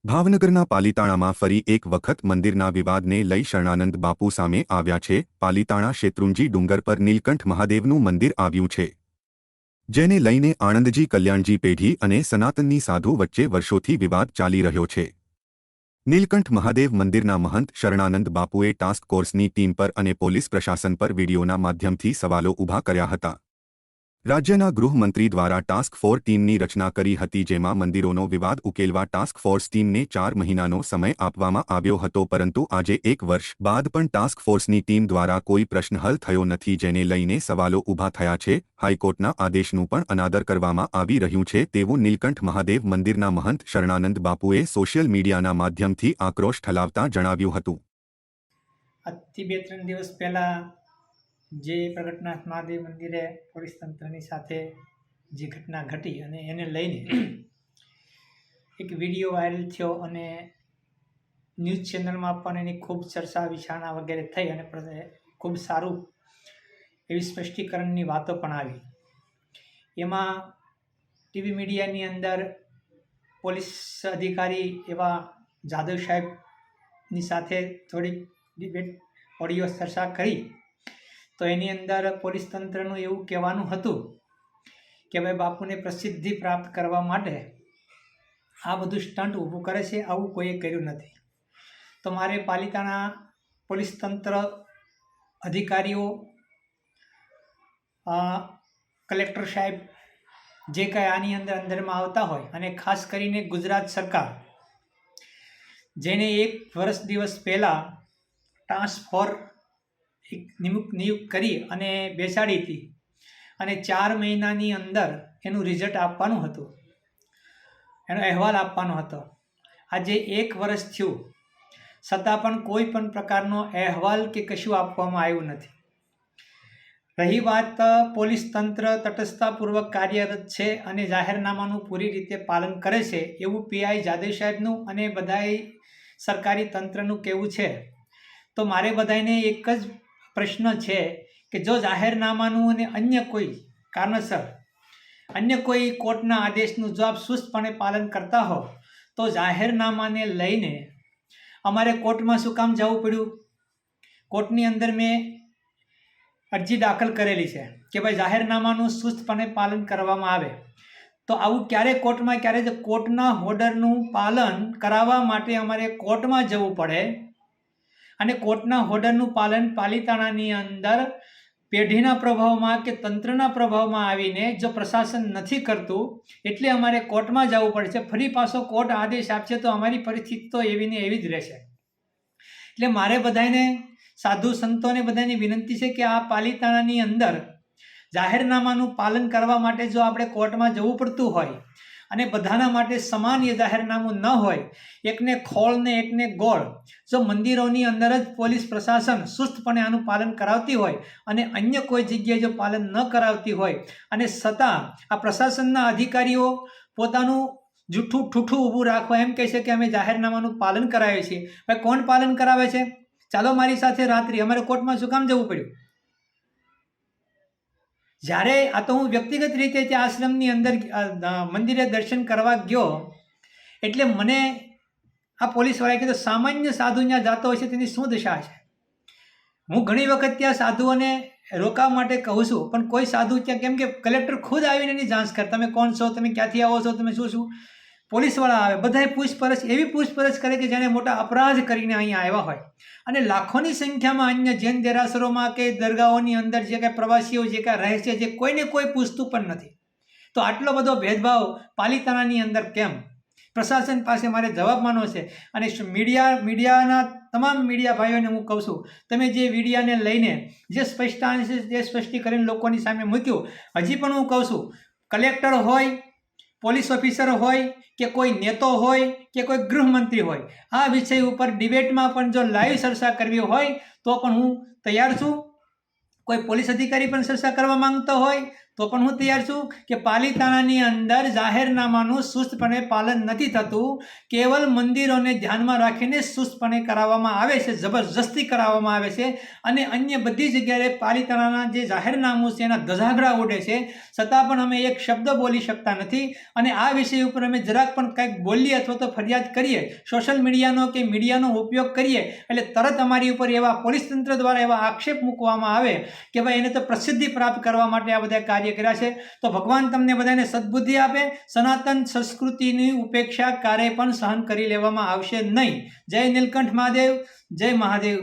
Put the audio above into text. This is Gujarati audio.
ભાવનગરના પાલીતાણામાં ફરી એક વખત મંદિરના વિવાદને લઈ શરણાનંદ બાપુ સામે આવ્યા છે। પાલીતાણા શેત્રુંજી ડુંગર પર નીલકંઠ મહાદેવનું મંદિર આવ્યું છે, જેને લઈને આણંદજી કલ્યાણજી પેઢી અને સનાતનની સાધુ વચ્ચે વર્ષોથી વિવાદ ચાલી રહ્યો છે। નીલકંઠ મહાદેવ મંદિરના મહંત શરણાનંદ બાપુએ ટાસ્ક ફોર્સની ટીમ પર અને પોલીસ પ્રશાસન પર વીડિયોના માધ્યમથી સવાલો ઊભા કર્યા હતા। રાજ્યના ગૃહમંત્રી દ્વારા ટાસ્ક ફોર્સ ટીમની રચના કરી હતી, જેમાં મંદિરોનો વિવાદ ઉકેલવા ટાસ્ક ફોર્સ ટીમને 4 મહિનાનો સમય આપવામાં આવ્યો હતો, પરંતુ આજે 1 વર્ષ બાદ પણ ટાસ્ક ફોર્સની ટીમ દ્વારા કોઈ પ્રશ્ન હલ થયો નથી, જેને લઈને સવાલો ઊભા થયા છે। હાઈકોર્ટના આદેશનું પણ અનાદર કરવામાં આવી રહ્યું છે તેવું નીલકંઠ મહાદેવ મંદિરના મહંત શરણાનંદ બાપુએ સોશિયલ મીડિયાના માધ્યમથી આક્રોશ ઠાલવતા જણાવ્યું હતું। આજથી 2-3 દિવસ પહેલાં જે પ્રગટનાથ મહાદેવ મંદિરે પોલીસ તંત્રની સાથે જે ઘટના ઘટી અને એને લઈને એક વિડીયો વાયરલ થયો અને ન્યૂઝ ચેનલમાં પણ એની ખૂબ ચર્ચા વિચારણા વગેરે થઈ અને ખૂબ સારું એવી સ્પષ્ટીકરણની વાતો પણ આવી। એમાં ટીવી મીડિયાની અંદર પોલીસ અધિકારી એવા જાદવ સાહેબની સાથે થોડીક ડિબેટ ઓડિયો ચર્ચા કરી, તો એની અંદર પોલીસ તંત્રનું એવું કહેવાનું હતું કે ભાઈ બાપુને પ્રસિદ્ધિ પ્રાપ્ત કરવા માટે આ બધું સ્ટન્ટ ઊભું કરે છે, આવું કોઈએ કર્યું નથી। તો મારે પાલિતાણા પોલીસ તંત્ર અધિકારીઓ, કલેક્ટર સાહેબ જે કંઈ આની અંદરમાં આવતા હોય અને ખાસ કરીને ગુજરાત સરકાર જેને 1 વર્ષ દિવસ પહેલાં ટાસ્ક ફોર્સ નિયુક્ત કરી અને બેસાડી હતી અને 4 મહિનાની અંદર એનું રિઝલ્ટ આપવાનું હતું, એનો અહેવાલ આપવાનો હતો। આજે 1 વર્ષ થયું છતાં પણ કોઈ પણ પ્રકારનો અહેવાલ કે કશું આપવામાં આવ્યું નથી। રહી વાત પોલીસ તંત્ર તટસ્થતાપૂર્વક કાર્યરત છે અને જાહેરનામાનું પૂરી રીતે પાલન કરે છે એવું પીઆઈ જાદવ સાહેબનું અને બધાય સરકારી તંત્રનું કહેવું છે। તો મારે બધાને એક જ પ્રશ્ન છે કે જો જાહેરનામાનું અને અન્ય કોઈ કારણસર અન્ય કોઈ કોર્ટના આદેશનું જો આપ ચુસ્તપણે પાલન કરતા હો તો જાહેરનામાને લઈને અમારે કોર્ટમાં શું કામ જવું પડ્યું? કોર્ટની અંદર મેં અરજી દાખલ કરેલી છે કે ભાઈ જાહેરનામાનું ચુસ્તપણે પાલન કરવામાં આવે। તો આવું ક્યારે કોર્ટમાં ક્યારે કોર્ટના ઓર્ડરનું પાલન કરાવવા માટે અમારે કોર્ટમાં જવું પડે અને કોર્ટના ઓર્ડરનું પાલન પાલિતાણાની અંદર પેઢીના પ્રભાવમાં કે તંત્રના પ્રભાવમાં આવીને જો પ્રશાસન નથી કરતું એટલે અમારે કોર્ટમાં જવું પડે છે। ફરી પાછો કોર્ટ આદેશ આપશે તો અમારી પરિસ્થિતિ તો એવી ને એવી જ રહેશે। એટલે મારે બધાને સાધુ સંતોને બધાની વિનંતી છે કે આ પાલિતાણાની અંદર જાહેરનામાનું પાલન કરવા માટે જો આપણે કોર્ટમાં જવું પડતું હોય અને બધાના માટે સમાન એ જાહેરનામું ન હોય, એકને ખોળ ને એકને ગોળ, જો મંદિરોની અંદર જ પોલીસ પ્રશાસન સુસ્તપણે આનું પાલન કરાવતી હોય અને અન્ય કોઈ જગ્યાએ જો પાલન ન કરાવતી હોય અને છતાં આ પ્રશાસનના અધિકારીઓ પોતાનું જૂઠું ઠૂઠું ઊભું રાખવા એમ કહે છે કે અમે જાહેરનામાનું પાલન કરાવીએ છીએ। ભાઈ કોણ પાલન કરાવે છે? ચાલો મારી સાથે રાત્રિ અમારે કોર્ટમાં શું કામ જવું પડ્યું? જ્યારે આ તો હું વ્યક્તિગત રીતે ત્યાં આશ્રમની અંદર મંદિરે દર્શન કરવા ગયો એટલે મને આ પોલીસવાળાએ કીધું સામાન્ય સાધુ ત્યાં જતો હોય છે તેની શું દશા છે? હું ઘણી વખત ત્યાં સાધુઓને રોકાવા માટે કહું છું, પણ કોઈ સાધુ ત્યાં કેમ કે કલેક્ટર ખુદ આવીને એની જાંચ કરે, તમે કોણ છો, તમે ક્યાંથી આવો છો, તમે શું પોલીસવાળા આવે, બધાએ પૂછપરછ એવી પૂછપરછ કરે કે જેને મોટા અપરાધ કરીને અહીંયા આવ્યા હોય અને લાખોની સંખ્યામાં અન્ય જૈન દેરાસરોમાં કે દરગાહોની અંદર જે કાંઈ પ્રવાસીઓ જે કાંઈ રહે છે જે કોઈને કોઈ પૂછતું પણ નથી, તો આટલો બધો ભેદભાવ પાલિતાણાની અંદર કેમ? પ્રશાસન પાસે મારે જવાબ માંગવાનો છે અને મીડિયાના તમામ મીડિયા ભાઈઓને હું કહું છું, તમે જે મીડિયાને લઈને જે સ્પષ્ટીકરણ લોકોની સામે મૂક્યું, હજી પણ હું કહું છું કલેક્ટર હોય, પોલીસ ઓફિસર હોય કે કોઈ નેતો હોય કે કોઈ ગૃહમંત્રી હોય, આ વિષય ઉપર ડિબેટમાં પણ જો લાઈવ ચર્ચા કરવી હોય તો પણ હું તૈયાર છું। કોઈ પોલીસ અધિકારી પણ ચર્ચા કરવા માંગતો હોય તો પણ હું તૈયાર છું કે પાલિતાણાની અંદર જાહેરનામાનું સુસ્તપણે પાલન નથી થતું, કેવલ મંદિરોને ધ્યાનમાં રાખીને સુસ્તપણે કરાવવામાં આવે છે, જબરજસ્તી કરાવવામાં આવે છે અને અન્ય બધી જગ્યાએ પાલિતાણાના જે જાહેરનામું છે એના ધજાગરા ઉડે છે, છતાં પણ અમે એક શબ્દ બોલી શકતા નથી. અને આ વિષય ઉપર અમે જરાક પણ કંઈક બોલીએ અથવા તો ફરિયાદ કરીએ, સોશિયલ મીડિયાનો કે મીડિયાનો ઉપયોગ કરીએ એટલે તરત અમારી ઉપર એવા પોલીસ તંત્ર દ્વારા એવા આક્ષેપ મૂકવામાં આવે કે ભાઈ એને તો પ્રસિદ્ધિ પ્રાપ્ત કરવા માટે આ બધા કાર્ય કર્યા છે. તો ભગવાન તમને બધાને સદબુદ્ધિ આપે. સનાતન સંસ્કૃતિની ઉપેક્ષા ક્યારેય પણ સહન કરી લેવામાં આવશે નહીં. જય નીલકંઠ મહાદેવ, જય મહાદેવ.